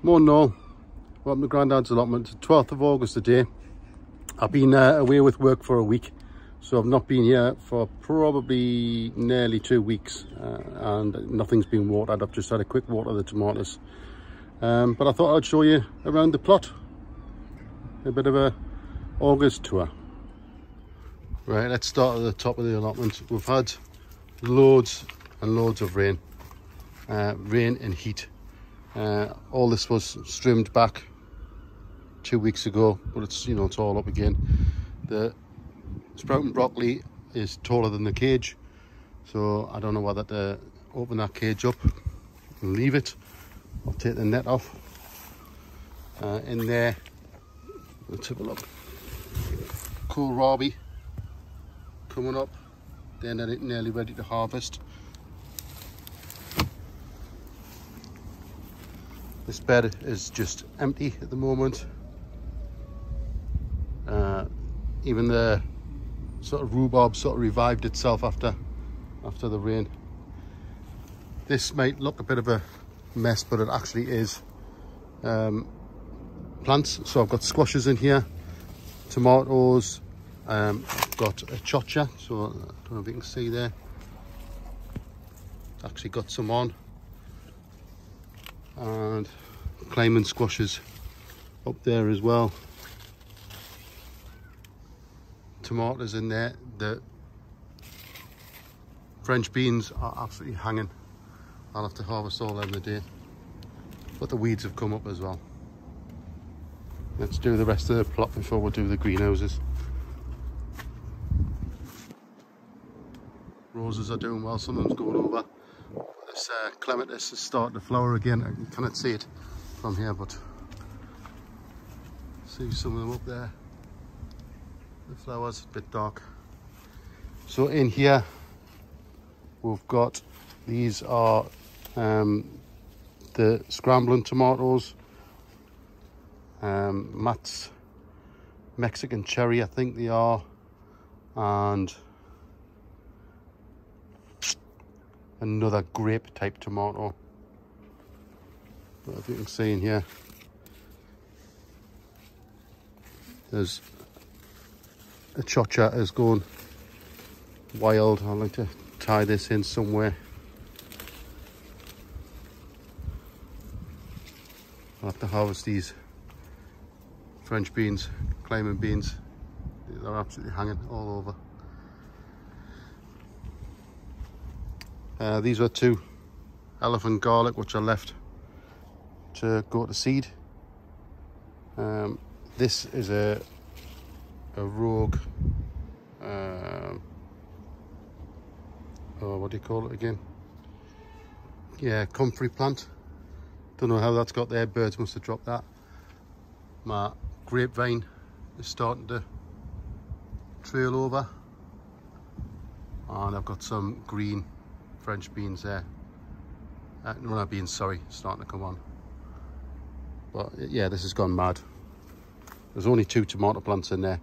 Morning all. Welcome to Grandad's Allotment. 12th of August today. I've been away with work for a week, so I've not been here for probably nearly 2 weeks, and nothing's been watered. I've just had a quick water of the tomatoes, but I thought I'd show you around the plot. A bit of a August tour. Right, let's start at the top of the allotment. We've had loads and loads of rain, rain and heat. All this was trimmed back 2 weeks ago, but it's, you know, it's all up again. The sprouting broccoli is taller than the cage, so I don't know whether to open that cage up and leave it or take the net off. In there, let's have a look. Kohlrabi coming up. They're nearly ready to harvest. This bed is just empty at the moment. Even the sort of rhubarb sort of revived itself after the rain. This might look a bit of a mess, but it actually is plants. So I've got squashes in here, tomatoes, I've got a chocha, so I don't know if you can see there. Actually got some on. And climbing squashes up there as well. Tomatoes in there. The French beans are absolutely hanging. I'll have to harvest all them in a day, but the weeds have come up as well. Let's do the rest of the plot before we do the greenhouses. Roses are doing well, some of them's going over. This clematis is starting to flower again. You cannot see it from here, but see some of them up there. The flowers a bit dark. So in here we've got, these are the scrambling tomatoes, Matt's Mexican cherry I think they are, and another grape type tomato. But if you can see in here, there's a chocha is going wild. I'd like to tie this in somewhere. I'll have to harvest these French beans, climbing beans. They're absolutely hanging all over. These were 2 elephant garlic which I left to go to seed. This is a rogue, oh, what do you call it again? Yeah, comfrey plant. Don't know how that's got there. Birds must have dropped that. My grapevine is starting to trail over, and I've got some green French beans there. No, beans, sorry, starting to come on. But yeah, this has gone mad. There's only 2 tomato plants in there.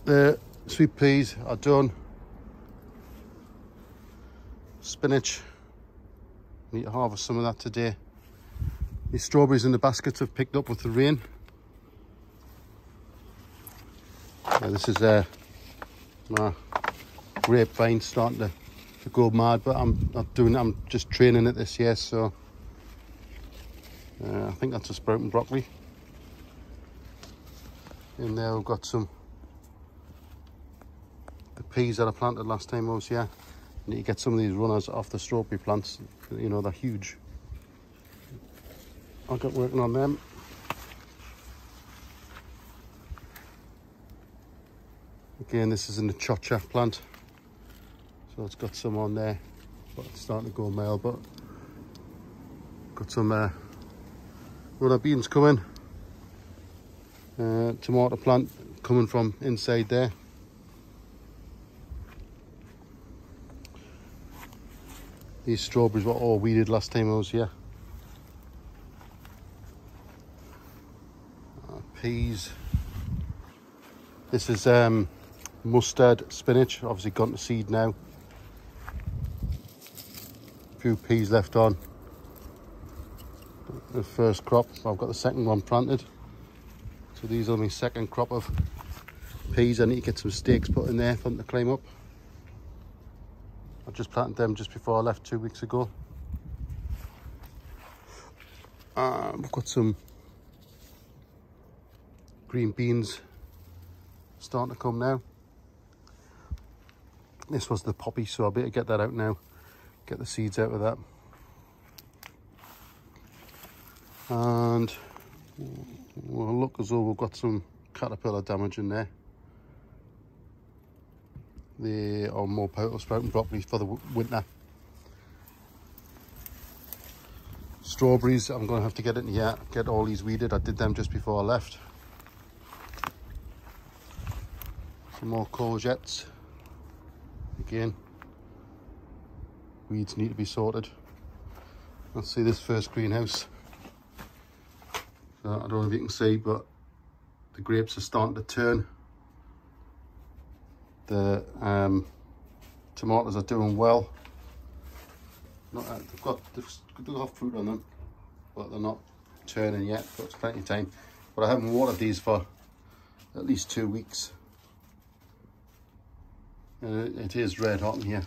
The sweet peas are done. Spinach, need to harvest some of that today. These strawberries in the baskets have picked up with the rain. This is my grapevine starting to go mad, but I'm not doing it. I'm just training it this year, so I think that's a sprouting broccoli. In there we've got the peas that I planted last time I was here. I need to get some of these runners off the strawberry plants. You know, they're huge. I'll get working on them. Again, this is in the chocha plant, so it's got some on there, but it's starting to go male. But got some runner beans coming. Tomato plant coming from inside there. These strawberries were all weeded last time I was here. Peas. This is mustard spinach, obviously gone to seed now. A few peas left on the first crop. I've got the second one planted, so these are my second crop of peas. I need to get some stakes put in there for them to climb up. I just planted them just before I left 2 weeks ago. We've got some green beans starting to come now. This was the poppy, so I'll better get that out now, get the seeds out of that. And we'll look as though we've got some caterpillar damage in there. They are more potato sprouting broccoli for the winter. Strawberries, I'm going to have to get in here, get all these weeded. I did them just before I left. Some more courgettes. Again, weeds need to be sorted. Let's see this first greenhouse. So I don't know if you can see, but the grapes are starting to turn. The tomatoes are doing well. They've got fruit on them, but they're not turning yet, but it's plenty of time. But I haven't watered these for at least 2 weeks. And it is red hot in here.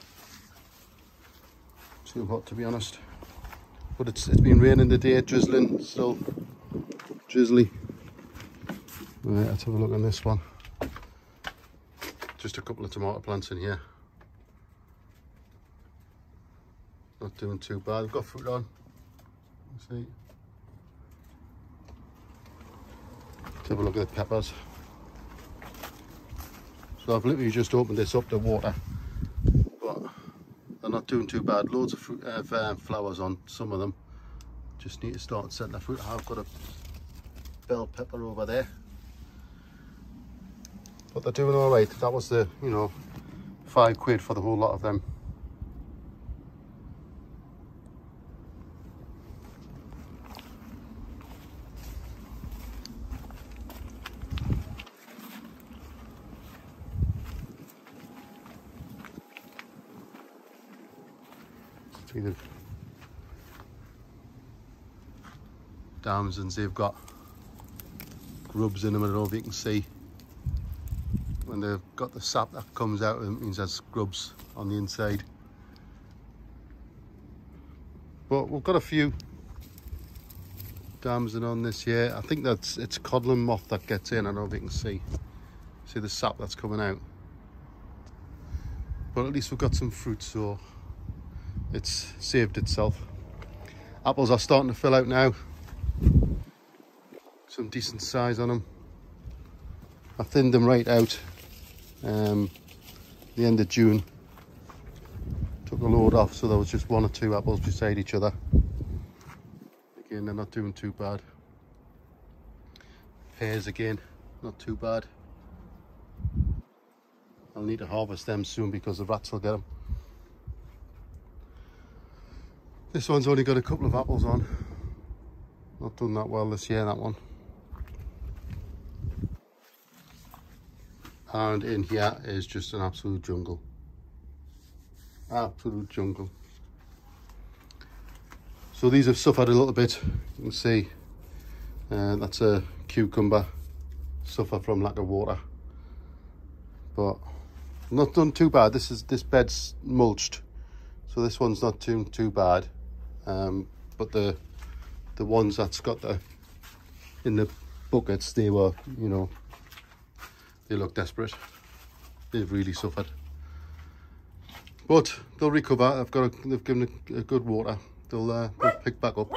Too hot, to be honest. But it's been raining today, drizzling, still drizzly. Right, let's have a look on this one. Just a couple of tomato plants in here. Not doing too bad. I've got fruit on. Let's see. Let's have a look at the peppers. So I've literally just opened this up to water, but they're not doing too bad. Loads of fruit, flowers on some of them. Just need to start setting the fruit. I've got a bell pepper over there, but they're doing all right. That was the, you know, £5 for the whole lot of them. See the damsons, they've got grubs in them. I don't know if you can see. When they've got the sap that comes out of them, it means there's grubs on the inside. But we've got a few damson on this here. I think it's codlin moth that gets in. I don't know if you can see the sap that's coming out. But at least we've got some fruit, so it's saved itself. Apples are starting to fill out now. Some decent size on them. I thinned them right out the end of June. Took a load off, so there was just 1 or 2 apples beside each other. Again, they're not doing too bad. Pears again, not too bad. I'll need to harvest them soon because the rats will get them. This one's only got a couple of apples on. Not done that well this year, that one. And in here is just an absolute jungle. Absolute jungle. So these have suffered a little bit. You can see that's a cucumber. Suffer from lack of water. But not done too bad. This bed's mulched, so this one's not too bad. But the ones that's got in the buckets, they were, you know, they look desperate. They've really suffered, but they'll recover. They've given it a good water. They'll pick back up.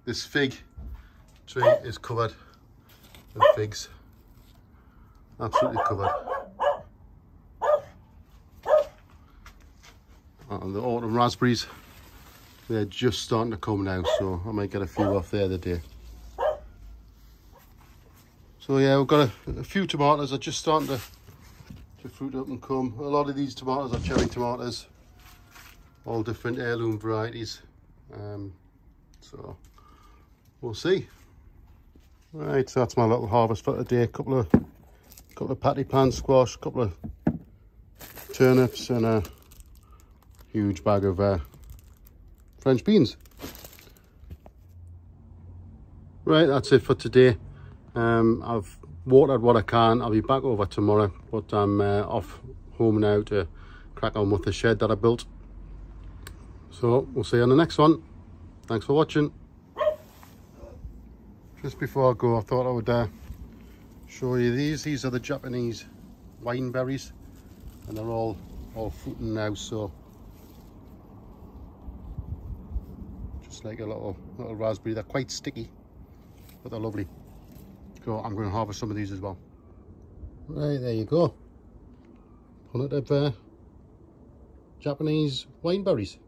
This fig tree is covered with figs, absolutely covered. And the autumn raspberries, they're just starting to come now, so I might get a few off there today. So yeah, we've got a few tomatoes are just starting to fruit up and come. A lot of these tomatoes are cherry tomatoes, all different heirloom varieties. So we'll see. Right, so that's my little harvest for today. A couple of patty pan squash, a couple of turnips, and a huge bag of French beans. Right, that's it for today. I've watered what I can. I'll be back over tomorrow, but I'm off home now to crack on with the shed that I built. So we'll see you on the next one. Thanks for watching. Just before I go, I thought I would show you these. These are the Japanese wine berries, and they're all fruiting now. So just like a little raspberry. They're quite sticky, but they're lovely. So I'm going to harvest some of these as well. Right, there you go. Punnet of Japanese wine berries.